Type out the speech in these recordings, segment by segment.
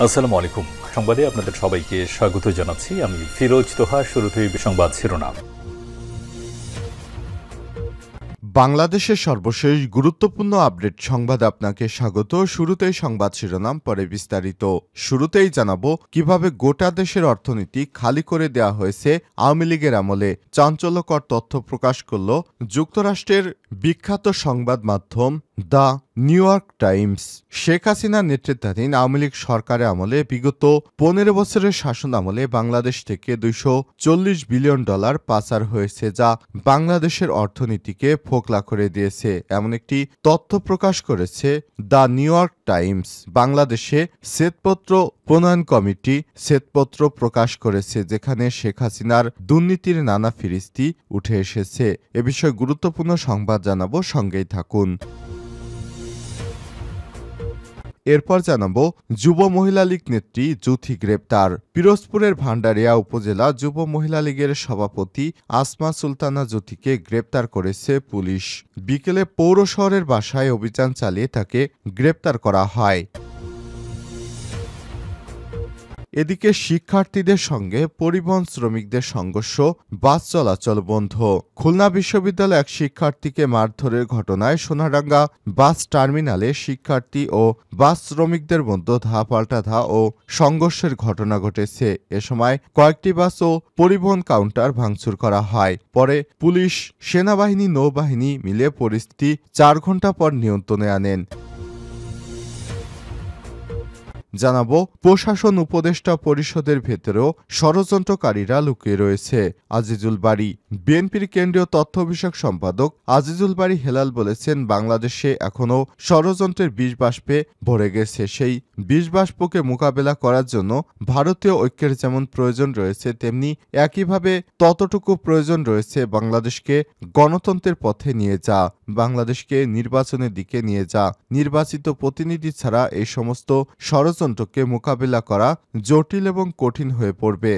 আসসালামু আলাইকুম। সংবাদে আপনাদের সবাইকে স্বাগত জানাচ্ছি। আমি ফিরোজ তোহা। শুরুতেই সংবাদ শিরোনাম। বাংলাদেশের সর্বশেষ গুরুত্বপূর্ণ আপডেট সংবাদে আপনাকে স্বাগত। শুরুতেই সংবাদ শিরোনাম, পরে বিস্তারিত। শুরুতেই জানাবো কিভাবে গোটা দেশের অর্থনীতি খালি করে দেওয়া হয়েছে আওয়ামী লীগের আমলে। চাঞ্চল্যকর তথ্য প্রকাশ করল যুক্তরাষ্ট্রের বিখ্যাত সংবাদ মাধ্যম the new York Times. Sheikh হাসিনার নেতৃত্বাধীন আওয়ামী লীগ সরকারের আমলে বিগত 15 বছরের শাসন আমলে বাংলাদেশ থেকে $240 বিলিয়ন পাচার হয়েছে, যা বাংলাদেশের অর্থনীতিকে ফোকলা করে দিয়েছে। এমন একটি তথ্য প্রকাশ করেছে দ্য নিউ ইয়র্ক টাইমস। বাংলাদেশে শ্বেতপত্র প্রণয়ন কমিটি শ্বেতপত্র প্রকাশ করেছে, যেখানে শেখ হাসিনার দুর্নীতির নানা ফিরিস্তি উঠে এসেছে। এ বিষয়ে গুরুত্বপূর্ণ সংবাদ জানাবো, সঙ্গেই থাকুন। এরপর জানাবো যুব মহিলা লীগ নেত্রী জুথি গ্রেপ্তার। পিরোজপুরের ভান্ডারিয়া উপজেলা যুব মহিলা লীগের সভাপতি আসমা সুলতানা জুথিকে গ্রেপ্তার করেছে পুলিশ। বিকেলে পৌর শহরের বাসায় অভিযান চালিয়ে তাকে গ্রেপ্তার করা হয়। এদিকে শিক্ষার্থীদের সঙ্গে পরিবহন শ্রমিকদের সংঘর্ষ, বাস চলাচল বন্ধ। খুলনা বিশ্ববিদ্যালয়ে এক শিক্ষার্থীকে মারধরের ঘটনায় সোনাডাঙ্গা বাস টার্মিনালে শিক্ষার্থী ও বাস শ্রমিকদের মধ্যে ধাপাল্টা ও সংঘর্ষের ঘটনা ঘটেছে। এ সময় কয়েকটি বাস ও পরিবহন কাউন্টার ভাঙচুর করা হয়। পরে পুলিশ, সেনাবাহিনী, নৌবাহিনী মিলে পরিস্থিতি 4 ঘণ্টা পর নিয়ন্ত্রণে আনেন। জানাবো প্রশাসন উপদেষ্টা পরিষদের ভেতরেও ষড়যন্ত্রকারীরা লুকিয়ে রয়েছে। আজিজুল বারী। বিএনপির কেন্দ্রীয় তথ্য বিষয়ক সম্পাদক আজিজুল বারী হেলাল বলেছেন, বাংলাদেশে এখনও ষড়যন্ত্রের বিষবাষ্পে ভরে গেছে। সেই বিষবাষ্পকে মোকাবেলা করার জন্য ভারতীয় ঐক্যের যেমন প্রয়োজন রয়েছে, তেমনি একইভাবে ততটুকু প্রয়োজন রয়েছে বাংলাদেশকে গণতন্ত্রের পথে নিয়ে যা, বাংলাদেশকে নির্বাচনের দিকে নিয়ে যা। নির্বাচিত প্রতিনিধি ছাড়া এই সমস্ত ষড়যন্ত্রকে মোকাবিলা করা জটিল এবং কঠিন হয়ে পড়বে।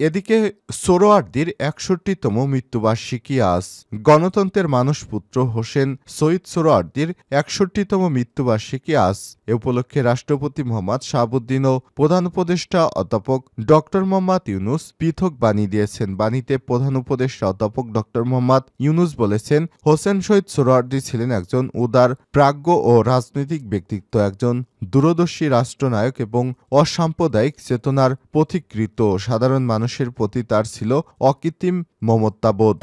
এদিকে সোহরাওয়ার্দীর 61তম মৃত্যুবার্ষিকী আজ। গণতন্ত্রের মানসপুত্র হোসেন শহীদ সোহরাওয়ার্দীর 61তম মৃত্যুবার্ষিকী আজ। এ উপলক্ষে রাষ্ট্রপতি মোহাম্মদ শাহাবুদ্দিন ও প্রধান উপদেষ্টা অধ্যাপক ড মোহাম্মদ ইউনুস পৃথক বাণী দিয়েছেন। বাণীতে প্রধান উপদেষ্টা অধ্যাপক ড মোহাম্মদ ইউনুস বলেছেন, হোসেন শহীদ সোহরাওয়ার্দী ছিলেন একজন উদার, প্রাজ্ঞ ও রাজনৈতিক ব্যক্তিত্ব, একজন দূরদর্শী রাষ্ট্রনায়ক এবং অসাম্প্রদায়িক চেতনার পথিকৃত। সাধারণ মানুষের প্রতি তার ছিল অকৃত্রিম মমতাবোধ।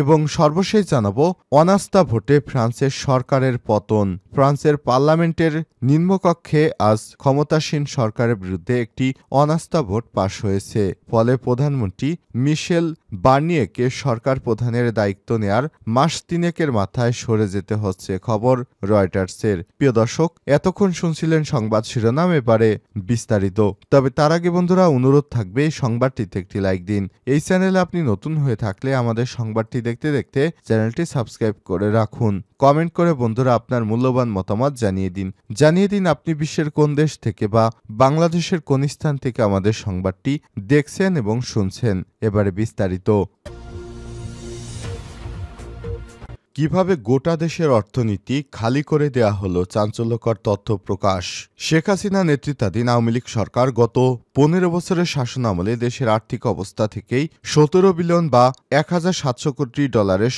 এবং সর্বশেষ জানাবো অনাস্থা ভোটে ফ্রান্সের সরকারের পতন। ফ্রান্সের পার্লামেন্টের নিম্নকক্ষে আজ ক্ষমতাসীন সরকারের বিরুদ্ধে একটি অনাস্থা ভোট পাশ হয়েছে। ফলে প্রধানমন্ত্রী মিশেল বার্নিয়েকে সরকার প্রধানের দায়িত্ব নেয়ার মাস 3 মাথায় সরে যেতে হচ্ছে। খবর রয়টার্সের। প্রিয় দর্শক, এতক্ষণ শুনছিলেন সংবাদ শিরোনাম, এবারে বিস্তারিত। তবে তার আগে বন্ধুরা, অনুরোধ থাকবে এই সংবাদটিতে একটি লাইক দিন। এই চ্যানেলে আপনি নতুন হয়ে থাকলে আমাদের সংবাদটি দেখতে দেখতে চ্যানেলটি সাবস্ক্রাইব করে রাখুন। কমেন্ট করে বন্ধুরা আপনার মূল্যবান মতামত জানিয়ে দিন আপনি বিশ্বের কোন দেশ থেকে বা বাংলাদেশের কোন স্থান থেকে আমাদের সংবাদটি দেখছেন এবং শুনছেন। এবারে বিস্তারিত। কিভাবে গোটা দেশের অর্থনীতি খালি করে দেয়া হলো, চাঞ্চল্যকর তথ্য প্রকাশ। শেখ হাসিনা নেতৃত্বাধীন আওয়ামী লীগ সরকার গত 15 বছরের শাসন আমলে দেশের আর্থিক অবস্থা থেকেই 17 বিলিয়ন বা $1,700 কোটি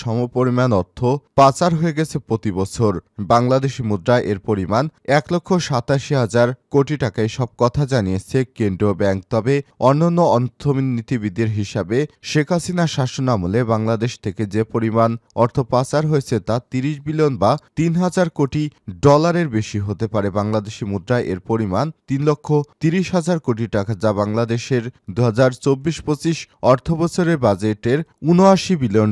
সমপরিমাণ অর্থ পাচার হয়ে গেছে প্রতি বছর। বাংলাদেশি মুদ্রায় এর পরিমাণ 1,87,000 কোটি টাকা। সব কথা জানিয়েছে কেন্দ্রীয় ব্যাংক। তবে অন্যান্য অর্থনীতিবিদের হিসাবে শেখ হাসিনা শাসন আমলে বাংলাদেশ থেকে যে পরিমাণ অর্থ পাচার হয়েছে তা 30 বিলিয়ন বা $3,000 কোটি বেশি হতে পারে। বাংলাদেশি মুদ্রায় এর পরিমাণ 3,30,000 কোটি টাকা, যা বাংলাদেশের 2024-25 অর্থবছরের বাজেটের $79 বিলিয়ন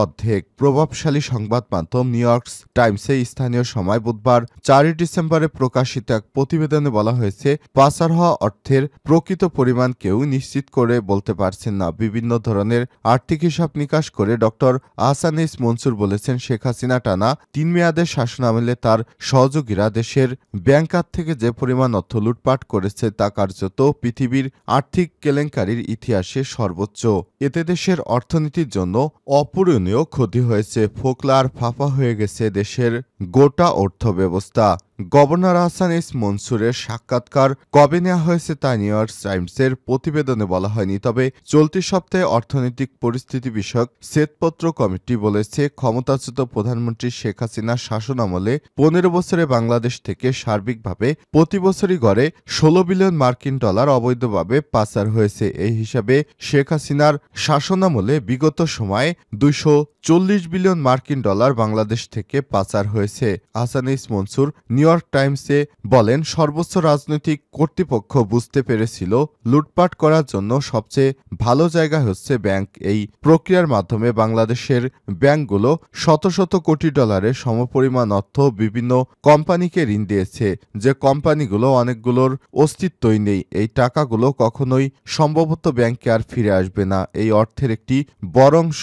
অর্ধেক। প্রভাবশালী সংবাদ মাধ্যম নিউ ইয়র্ক টাইমসে স্থানীয় সময় বুধবার 4 ডিসেম্বরে প্রকাশিত এক প্রতিবেদনে বলা হয়েছে, পাচার হওয়া অর্থের প্রকৃত পরিমাণ কেউ নিশ্চিত করে বলতে পারছেন না। বিভিন্ন ধরনের আর্থিক হিসাব নিকাশ করে ডক্টর আহসান এস মনসুর বলেছেন, বলেছেন, শেখ হাসিনা টানা 3 মেয়াদের শাসনামলে তার সহযোগীরা দেশের ব্যাংক খাত থেকে যে পরিমাণ অর্থ লুটপাট করেছে তা কার্যত পৃথিবীর আর্থিক কেলেঙ্কারির ইতিহাসে সর্বোচ্চ। এতে দেশের অর্থনীতির জন্য অপূরণীয় ক্ষতি হয়েছে। ফোকলা আর ফাঁপা হয়ে গেছে দেশের গোটা অর্থব্যবস্থা। গভর্নর আহসান এস মনসুরের সাক্ষাৎকার কবে নেওয়া হয়েছে তা নিউ ইয়র্ক টাইমসের প্রতিবেদনে বলা হয়নি। তবে চলতি সপ্তাহে অর্থনৈতিক পরিস্থিতি বিষয়ক শ্বেতপত্র কমিটি বলেছে, ক্ষমতাচ্যুত প্রধানমন্ত্রী শেখ হাসিনার শাসনামলে 15 বছরে বাংলাদেশ থেকে সার্বিকভাবে প্রতি বছরই গড়ে 16 বিলিয়ন মার্কিন ডলার অবৈধভাবে পাচার হয়েছে। এই হিসাবে শেখ হাসিনার শাসনামলে বিগত সময়ে 240 বিলিয়ন মার্কিন ডলার বাংলাদেশ থেকে পাচার হয়েছে। Ahsan S Mansur New York টাইমসে বলেন, সর্বোচ্চ রাজনৈতিক কর্তৃপক্ষ বুঝতে পেরেছিল লুটপাট করার জন্য সবচেয়ে ভালো জায়গা হচ্ছে ব্যাংক। এই প্রক্রিয়ার মাধ্যমে বাংলাদেশের ব্যাংকগুলো শত শত কোটি ডলারের সমপরিমাণ অর্থ বিভিন্ন কোম্পানিকে ঋণ দিয়েছে, যে কোম্পানিগুলো অনেকগুলোর অস্তিত্বই নেই। এই টাকাগুলো কখনোই সম্ভবত ব্যাংকে আর ফিরে আসবে না। এই অর্থের একটি বড় অংশ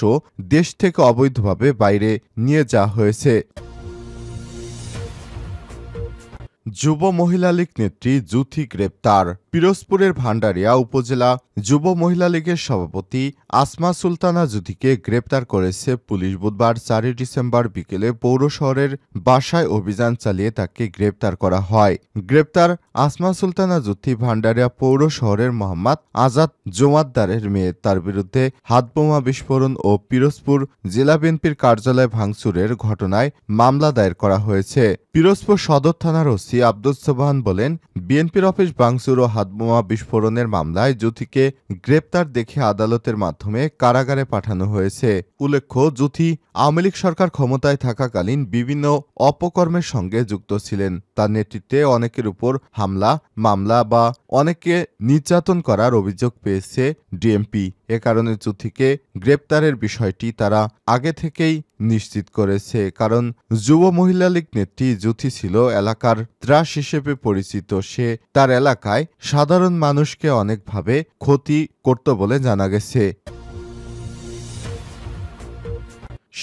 দেশ থেকে অবৈধভাবে বাইরে নিয়ে যাওয়া হয়েছে। যুব মহিলা লীগ নেত্রী জুথি গ্রেপ্তার। পিরোজপুরের ভান্ডারিয়া উপজেলা যুব মহিলা লীগের সভাপতি আসমা সুলতানা জুথিকে গ্রেপ্তার করেছে পুলিশ। বুধবার 4 ডিসেম্বর বিকেলে পৌর শহরের বাসায় অভিযান চালিয়ে তাকে গ্রেপ্তার করা হয়। গ্রেপ্তার আসমা সুলতানা জুথি ভান্ডারিয়া পৌর শহরের মোহাম্মদ আজাদ জোমাদ্দারের মেয়ে। তার বিরুদ্ধে হাতবোমা বিস্ফোরণ ও পিরোজপুর জেলা বিএনপির কার্যালয় ভাঙচুরের ঘটনায় মামলা দায়ের করা হয়েছে। পিরোজপুর সদর থানার ওসি আব্দুল সোবহান বলেন, বিএনপির অফিস ভাঙচুর ও হাতবোমা বিস্ফোরণের মামলায় জুথিকে গ্রেপ্তার দেখে আদালতের মাধ্যমে কারাগারে পাঠানো হয়েছে। উল্লেখ্য, জুথি আওয়ামী লীগ সরকার ক্ষমতায় থাকাকালীন বিভিন্ন অপকর্মের সঙ্গে যুক্ত ছিলেন। তার নেতৃত্বে অনেকের উপর হামলা, মামলা বা অনেকে নির্যাতন করার অভিযোগ পেয়েছে ডিএমপি। এ কারণে জুথিকে গ্রেপ্তারের বিষয়টি তারা আগে থেকেই নিশ্চিত করেছে। কারণ যুব মহিলা লীগ নেত্রী জুথি ছিল এলাকার ত্রাস হিসেবে পরিচিত। সে তার এলাকায় সাধারণ মানুষকে অনেকভাবে ক্ষতি করত বলে জানা গেছে।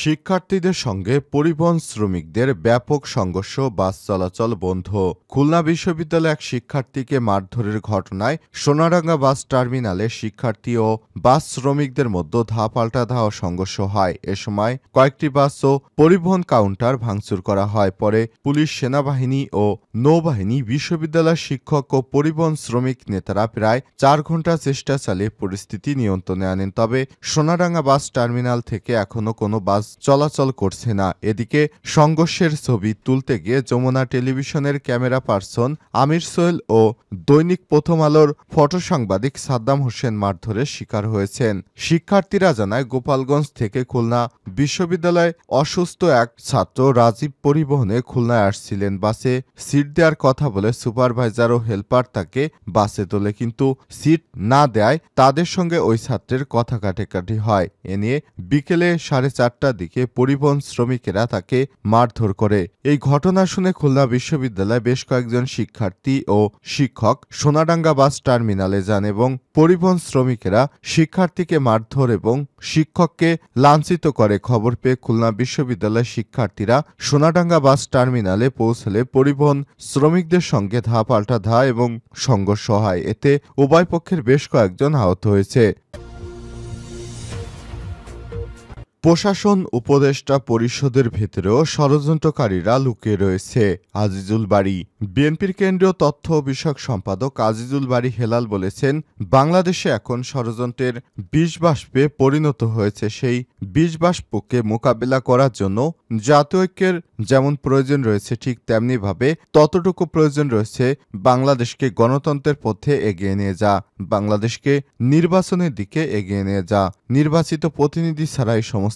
শিক্ষার্থীদের সঙ্গে পরিবহন শ্রমিকদের ব্যাপক সংঘর্ষ, বাস চলাচল বন্ধ। খুলনা বিশ্ববিদ্যালয়ে এক শিক্ষার্থীকে মারধরের ঘটনায় সোনারাঙ্গা বাস টার্মিনালে শিক্ষার্থী ও বাস শ্রমিকদের মধ্যে ধাপাল্টা ধাওয়া সংঘর্ষ হয়। এ সময় কয়েকটি বাস ও পরিবহন কাউন্টার ভাঙচুর করা হয়। পরে পুলিশ, সেনাবাহিনী ও নৌবাহিনী, বিশ্ববিদ্যালয়ের শিক্ষক ও পরিবহন শ্রমিক নেতারা প্রায় 4 ঘন্টা চেষ্টা চালিয়ে পরিস্থিতি নিয়ন্ত্রণে আনেন। তবে সোনারাঙ্গা বাস টার্মিনাল থেকে এখনো কোনো বাস চলাচল করছে না। এদিকে সংঘর্ষের ছবি তুলতে গিয়ে যমুনা টেলিভিশনের ক্যামেরা পার্সন আমির সোহেল ও দৈনিক প্রথম আলোর ফটো সাংবাদিক সাদ্দাম হোসেন মারধরের শিকার হয়েছেন। শিক্ষার্থীরা জানায়, গোপালগঞ্জ থেকে খুলনা বিশ্ববিদ্যালয়ে অসুস্থ এক ছাত্র রাজীব পরিবহনে খুলনায় আসছিলেন। বাসে সিট দেওয়ার কথা বলে সুপারভাইজার ও হেল্পার তাকে বাসে তোলে, কিন্তু সিট না দেয় তাদের সঙ্গে ওই ছাত্রের কথা কাটাকাটি হয়। এ নিয়ে বিকেলে 4:30টার দিকে পরিবহন শ্রমিকেরা তাকে মারধর করে। এই ঘটনা শুনে খুলনা বিশ্ববিদ্যালয়ে বেশ কয়েকজন শিক্ষার্থী ও শিক্ষক সোনাডাঙ্গা বাস টার্মিনালে যান এবং পরিবহন শ্রমিকেরা শিক্ষার্থীকে মারধর এবং শিক্ষককে লাঞ্ছিত করে। খবর পেয়ে খুলনা বিশ্ববিদ্যালয়ের শিক্ষার্থীরা সোনাডাঙ্গা বাস টার্মিনালে পৌঁছলে পরিবহন শ্রমিকদের সঙ্গে ধাপাল্টা ধাওয়া এবং সংঘর্ষ হয়। এতে উভয় পক্ষের বেশ কয়েকজন আহত হয়েছে। প্রশাসন উপদেষ্টা পরিষদের ভেতরেও ষড়যন্ত্রকারীরা লুকিয়ে রয়েছে। আজিজুল বারী। বিএনপির কেন্দ্রীয় তথ্য বিষয়ক সম্পাদক আজিজুল বারী হেলাল বলেছেন, বাংলাদেশে এখন ষড়যন্ত্রের বিষবাষ্পে পরিণত হয়েছে। সেই বিষবাষ্পকে মোকাবিলা করার জন্য জাতীয় ঐক্যের যেমন প্রয়োজন রয়েছে, ঠিক তেমনিভাবে ততটুকু প্রয়োজন রয়েছে বাংলাদেশকে গণতন্ত্রের পথে এগিয়ে নিয়ে যা, বাংলাদেশকে নির্বাচনের দিকে এগিয়ে নিয়ে যা। নির্বাচিত প্রতিনিধি ছাড়া এই সমস্ত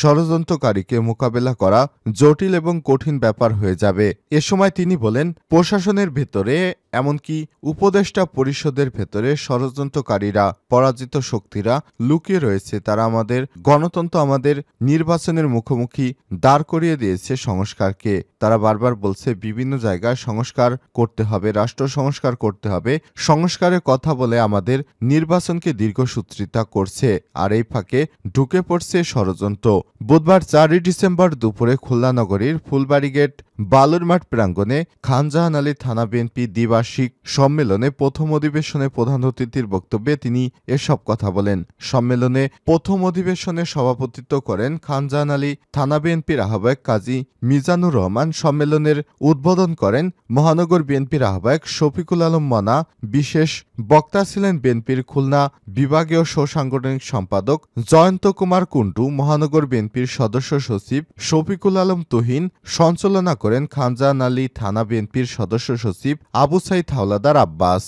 ষড়যন্ত্রকারীকে মোকাবেলা করা জটিল এবং কঠিন ব্যাপার হয়ে যাবে। এ সময় তিনি বলেন, প্রশাসনের ভেতরে এমনকি উপদেষ্টা পরিষদের ভেতরে ষড়যন্ত্রকারীরা, পরাজিত শক্তিরা লুকিয়ে রয়েছে। তারা আমাদের গণতন্ত্র, আমাদের নির্বাচনের মুখোমুখি দাঁড় করিয়ে দিয়েছে সংস্কারকে। তারা বারবার বলছে বিভিন্ন জায়গায় সংস্কার করতে হবে, রাষ্ট্র সংস্কার করতে হবে। সংস্কারের কথা বলে আমাদের নির্বাচনকে দীর্ঘসূত্রিতা করছে। আর এই ফাঁকে ঢুকে পড়ছে ষড়যন্ত্র। বুধবার 4 ডিসেম্বর দুপুরে খুলনা নগরীর ফুলবাড়িগেট বালুরমাঠ প্রাঙ্গণে খানজাহান আলী থানা বিএনপি দ্বিবার্ষিক সম্মেলনে প্রথম অধিবেশনে প্রধান অতিথির বক্তব্যে তিনি এসব কথা বলেন। সম্মেলনে প্রথম অধিবেশনে সভাপতিত্ব করেন খানজাহান আলী থানা বিএনপির আহ্বায়ক কাজী মিজানুর রহমান। সম্মেলনের উদ্বোধন করেন মহানগর বিএনপির আহ্বায়ক শফিকুল আলম মনা। বিশেষ বক্তা ছিলেন বিএনপির খুলনা বিভাগীয় সাংগঠনিক সম্পাদক জয়ন্ত কুমার কুন্ডু, মহানগর বিএনপির সদস্য সচিব শফিকুল আলম তুহিন। সঞ্চালনা করেন খানজাহান আলী থানা বিএনপির সদস্য সচিব আবু সাইদ হাওলাদার আব্বাস।